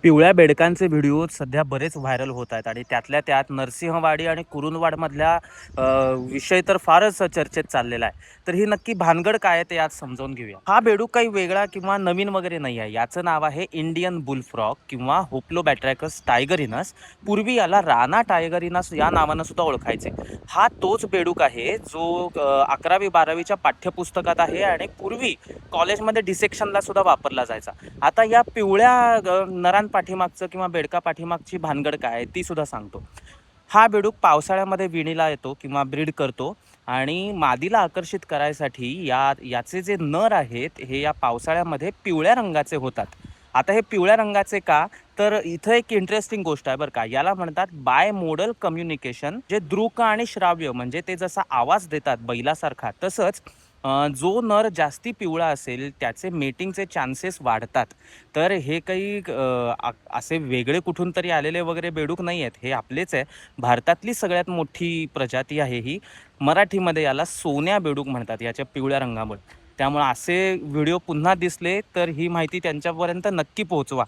पिवळ्या बेडकांचे व्हिडिओ सध्या बरेच व्हायरल होत आहेत आणि त्यातल्या त्यात नरसिंहवाडी आणि कुरुंदवाडमधल्या विषय तर फारच चर्चेत चाललेला आहे. तर ही नक्की भानगड काय आहे ते आज समजावून घेऊया. हा बेडूक काही वेगळा किंवा नवीन वगैरे नाही आहे. याचं नाव आहे इंडियन बुलफ्रॉग किंवा होप्लोबॅट्रॅकस टायगरिनस. पूर्वी याला राणा टायगरिनस या नावानं सुद्धा ओळखायचे. हा तोच बेडूक आहे जो 11वी-12वीच्या पाठ्यपुस्तकात आहे आणि पूर्वी कॉलेजमध्ये डिसेक्शनला सुद्धा वापरला जायचा. आता या पिवळ्या नरांपाठीमागचं किंवा बेडका पाठीमागची भानगड काय आहे ती सुद्धा सांगतो. हा बेडूक पावसाळ्यामध्ये विणीला येतो किंवा ब्रीड करतो आणि मादीला आकर्षित करायसाठी याचे जे नर आहेत हे या पावसाळ्यामध्ये पिवळ्या रंगाचे होतात. आता हे पिवळ्या रंगाचे का, तर इथं एक इंटरेस्टिंग गोष्ट आहे बरं का. याला म्हणतात बाय मोडल कम्युनिकेशन. जे दृक आणि श्राव्य म्हणजे ते जसा आवाज देतात बैलासारखा, तसंच जो नर जास्ती पिवळा असेल त्याचे मेटिंगचे चान्सेस वाढतात. तर हे काही असे वेगळे कुठून तरी आलेले वगैरे बेडूक नाही आहेत, हे आपलेच आहे. भारतातली सगळ्यात मोठी प्रजाती आहे ही. मराठीमध्ये याला सोन्या बेडूक म्हणतात याच्या पिवळ्या रंगामुळे. त्यामुळे असे व्हिडिओ पुन्हा दिसले तर ही माहिती त्यांच्यापर्यंत नक्की पोहोचवा.